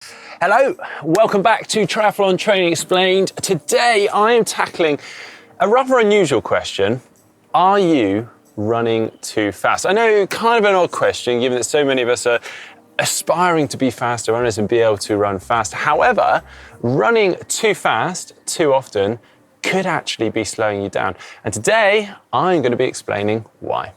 Hello, welcome back to Triathlon Training Explained. Today I am tackling a rather unusual question. Are you running too fast? I know, kind of an odd question given that so many of us are aspiring to be faster runners and be able to run faster. However, running too fast too often could actually be slowing you down. And today I'm going to be explaining why.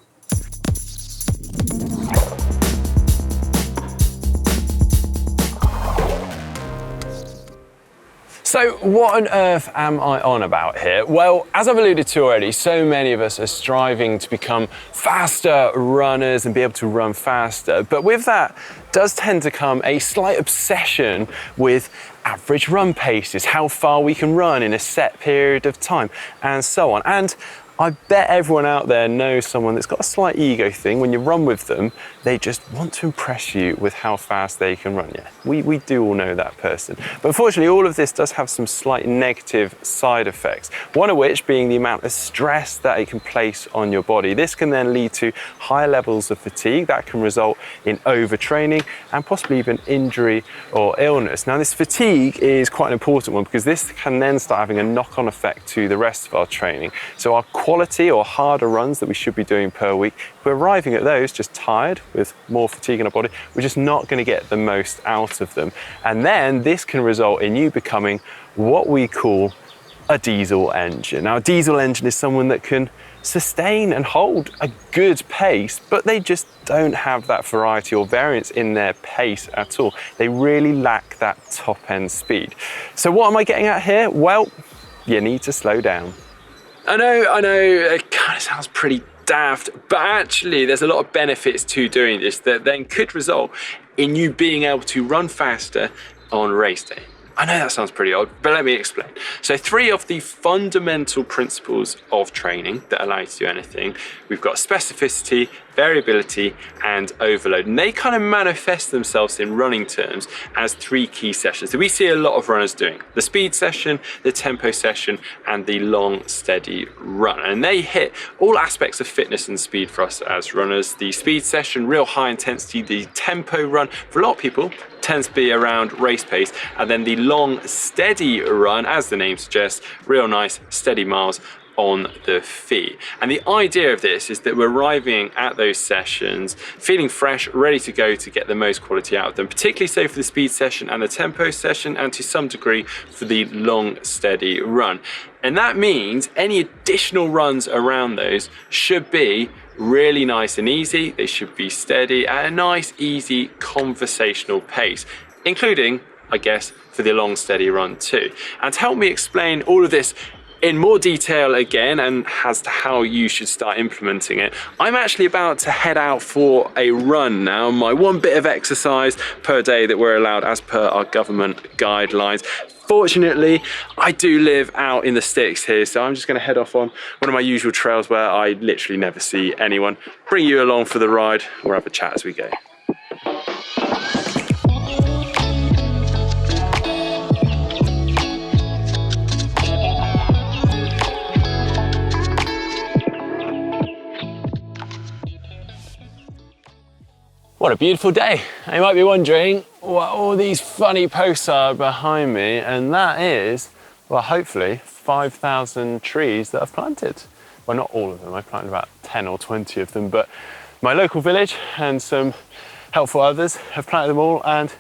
So what on earth am I on about here? Well, as I've alluded to already, so many of us are striving to become faster runners and be able to run faster. But with that does tend to come a slight obsession with average run paces, how far we can run in a set period of time, and so on. And I bet everyone out there knows someone that's got a slight ego thing. When you run with them, they just want to impress you with how fast they can run. Yeah, we do all know that person. But unfortunately, all of this does have some slight negative side effects. One of which being the amount of stress that it can place on your body. This can then lead to higher levels of fatigue that can result in overtraining and possibly even injury or illness. Now, this fatigue is quite an important one because this can then start having a knock-on effect to the rest of our training. So our quality or harder runs that we should be doing per week, if we're arriving at those just tired with more fatigue in our body, we're just not going to get the most out of them. And then this can result in you becoming what we call a diesel engine. Now, a diesel engine is someone that can sustain and hold a good pace, but they just don't have that variety or variance in their pace at all. They really lack that top end speed. So what am I getting at here? Well, you need to slow down. I know, it kind of sounds pretty daft, but actually there's a lot of benefits to doing this that then could result in you being able to run faster on race day. I know that sounds pretty odd, but let me explain. So 3 of the fundamental principles of training that allow you to do anything, we've got specificity, variability, and overload. And they kind of manifest themselves in running terms as 3 key sessions that we see a lot of runners doing. The speed session, the tempo session, and the long, steady run. And they hit all aspects of fitness and speed for us as runners. The speed session, real high intensity. The tempo run, for a lot of people, tends to be around race pace, and then the long steady run, as the name suggests, real nice steady miles on the feet. And the idea of this is that we're arriving at those sessions feeling fresh, ready to go to get the most quality out of them, particularly so for the speed session and the tempo session, and to some degree for the long steady run. And that means any additional runs around those should be really nice and easy. They should be steady at a nice, easy, conversational pace, including, I guess, for the long, steady run too. And to help me explain all of this in more detail again, and as to how you should start implementing it, I'm actually about to head out for a run now, my 1 bit of exercise per day that we're allowed as per our government guidelines. Fortunately, I do live out in the sticks here, so I'm just going to head off on one of my usual trails where I literally never see anyone. Bring you along for the ride, we'll have a chat as we go. What a beautiful day. You might be wondering what all these funny posts are behind me, and that is, well, hopefully 5,000 trees that I've planted. Well, not all of them, I've planted about 10 or 20 of them, but my local village and some helpful others have planted them all, and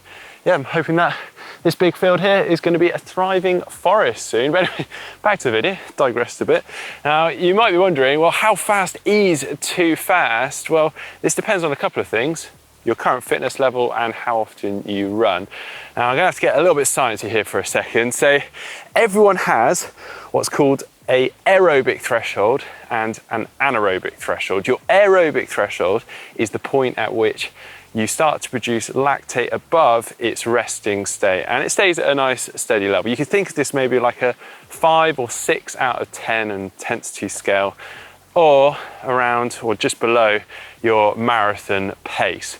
yeah, I'm hoping that this big field here is going to be a thriving forest soon. But anyway, back to the video, digressed a bit. Now, you might be wondering, well, how fast is too fast? Well, this depends on a couple of things: your current fitness level and how often you run. Now, I'm gonna have to get a little bit sciencey here for a second. So everyone has what's called an aerobic threshold and an anaerobic threshold. Your aerobic threshold is the point at which you start to produce lactate above its resting state, and it stays at a nice steady level. You can think of this maybe like a 5 or 6 out of 10 intensity scale, or around or just below your marathon pace.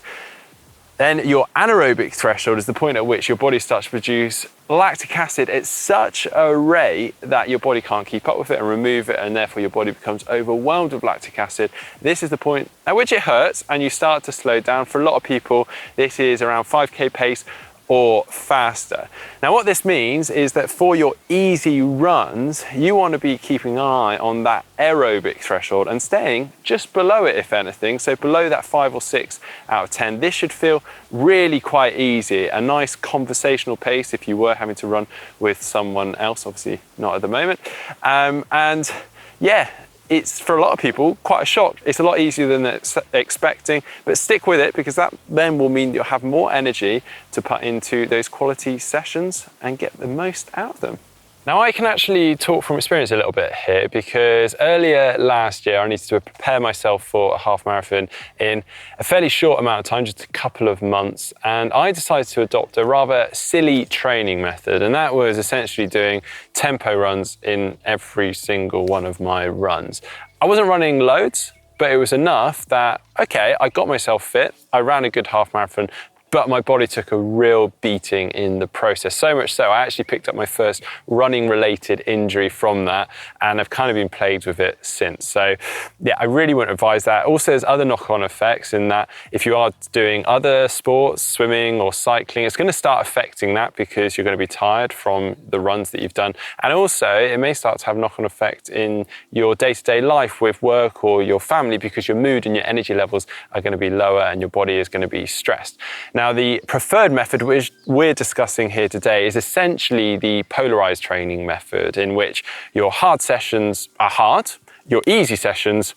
Then your anaerobic threshold is the point at which your body starts to produce lactic acid at such a rate that your body can't keep up with it and remove it, and therefore your body becomes overwhelmed with lactic acid. This is the point at which it hurts and you start to slow down. For a lot of people, this is around 5k pace or faster. Now what this means is that for your easy runs, you want to be keeping an eye on that aerobic threshold and staying just below it, if anything. So below that 5 or 6 out of 10. This should feel really quite easy, a nice conversational pace if you were having to run with someone else, obviously not at the moment. And yeah, it's for a lot of people quite a shock. It's a lot easier than they're expecting, but stick with it because that then will mean you'll have more energy to put into those quality sessions and get the most out of them. Now I can actually talk from experience a little bit here because earlier last year I needed to prepare myself for a half marathon in a fairly short amount of time, just a couple of months, and I decided to adopt a rather silly training method, and that was essentially doing tempo runs in every single one of my runs. I wasn't running loads, but it was enough that, okay, I got myself fit, I ran a good half marathon, but my body took a real beating in the process. So much so, I actually picked up my first running related injury from that, and I've kind of been plagued with it since. So yeah, I really wouldn't advise that. Also, there's other knock-on effects in that if you are doing other sports, swimming or cycling, it's gonna start affecting that because you're gonna be tired from the runs that you've done. And also, it may start to have knock-on effect in your day-to-day life with work or your family because your mood and your energy levels are gonna be lower and your body is gonna be stressed. Now, the preferred method which we're discussing here today is essentially the polarized training method, in which your hard sessions are hard, your easy sessions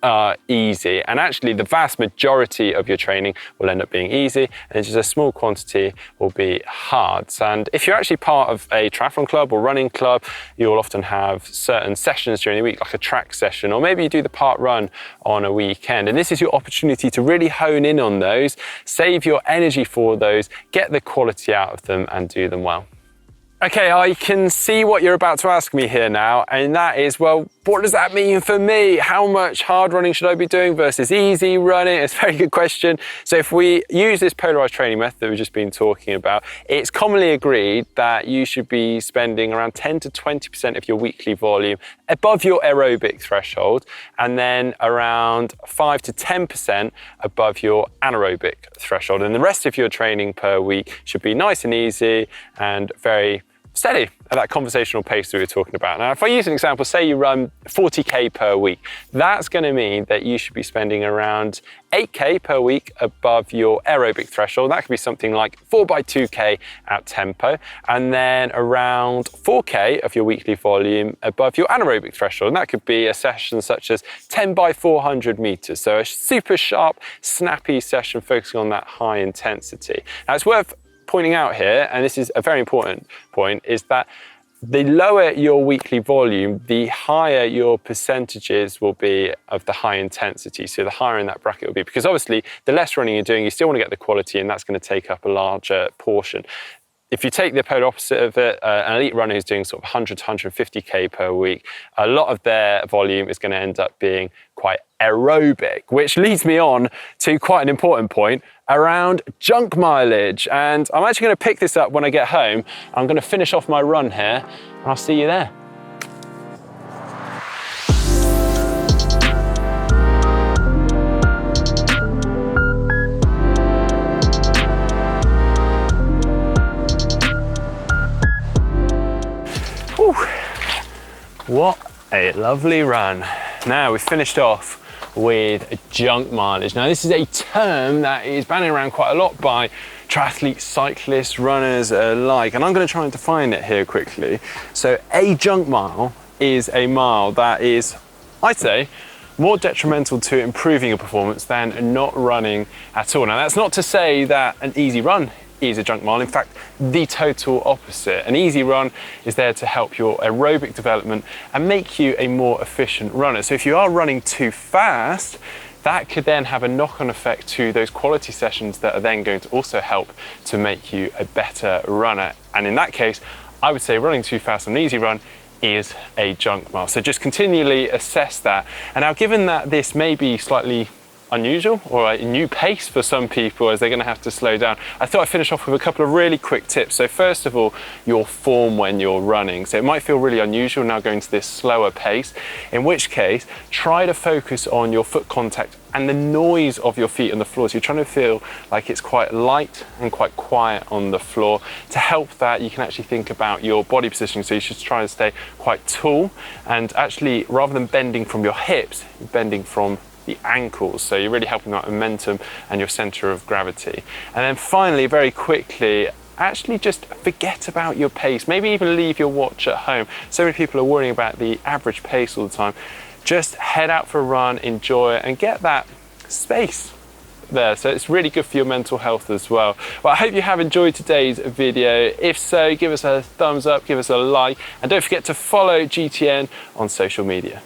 are easy, and actually the vast majority of your training will end up being easy and just a small quantity will be hard. And if you're actually part of a triathlon club or running club, you'll often have certain sessions during the week, like a track session, or maybe you do the park run on a weekend, and this is your opportunity to really hone in on those, save your energy for those, get the quality out of them and do them well. Okay, I can see what you're about to ask me here now, and that is, well, what does that mean for me? How much hard running should I be doing versus easy running? It's a very good question. So if we use this polarized training method that we've just been talking about, it's commonly agreed that you should be spending around 10 to 20% of your weekly volume above your aerobic threshold, and then around 5 to 10% above your anaerobic threshold. And the rest of your training per week should be nice and easy and very steady at that conversational pace that we were talking about. Now, if I use an example, say you run 40K per week, that's going to mean that you should be spending around 8K per week above your aerobic threshold. That could be something like 4x2K at tempo, and then around 4K of your weekly volume above your anaerobic threshold. And that could be a session such as 10x400 meters. So a super sharp, snappy session focusing on that high intensity. Now, it's worth pointing out here, and this is a very important point, is that the lower your weekly volume, the higher your percentages will be of the high intensity. So the higher in that bracket will be, because obviously the less running you're doing, you still want to get the quality, and that's going to take up a larger portion. If you take the polar opposite of it, an elite runner who's doing sort of 100 to 150K per week, a lot of their volume is going to end up being quite aerobic, which leads me on to quite an important point around junk mileage. And I'm actually going to pick this up when I get home. I'm going to finish off my run here, and I'll see you there. Whew. What a lovely run. Now we've finished off with junk mileage. Now this is a term that is bandied around quite a lot by triathletes, cyclists, runners alike, and I'm going to try and define it here quickly. So a junk mile is a mile that is, I'd say, more detrimental to improving your performance than not running at all. Now that's not to say that an easy run is a junk mile. In fact, the total opposite. An easy run is there to help your aerobic development and make you a more efficient runner. So if you are running too fast, that could then have a knock-on effect to those quality sessions that are then going to also help to make you a better runner. And in that case, I would say running too fast on an easy run is a junk mile. So just continually assess that. And now, given that this may be slightly unusual or a new pace for some people as they're going to have to slow down. I thought I'd finish off with a couple of really quick tips. So first of all, your form when you're running. So it might feel really unusual now going to this slower pace, in which case try to focus on your foot contact and the noise of your feet on the floor. So you're trying to feel like it's quite light and quite quiet on the floor. To help that, you can actually think about your body positioning. So you should try and stay quite tall, and actually rather than bending from your hips, you're bending from the ankles, so you're really helping that momentum and your center of gravity. And then finally, very quickly, actually just forget about your pace, maybe even leave your watch at home. So many people are worrying about the average pace all the time. Just head out for a run, enjoy it, and get that space there. So it's really good for your mental health as well. Well, I hope you have enjoyed today's video. If so, give us a thumbs up, give us a like, and don't forget to follow GTN on social media.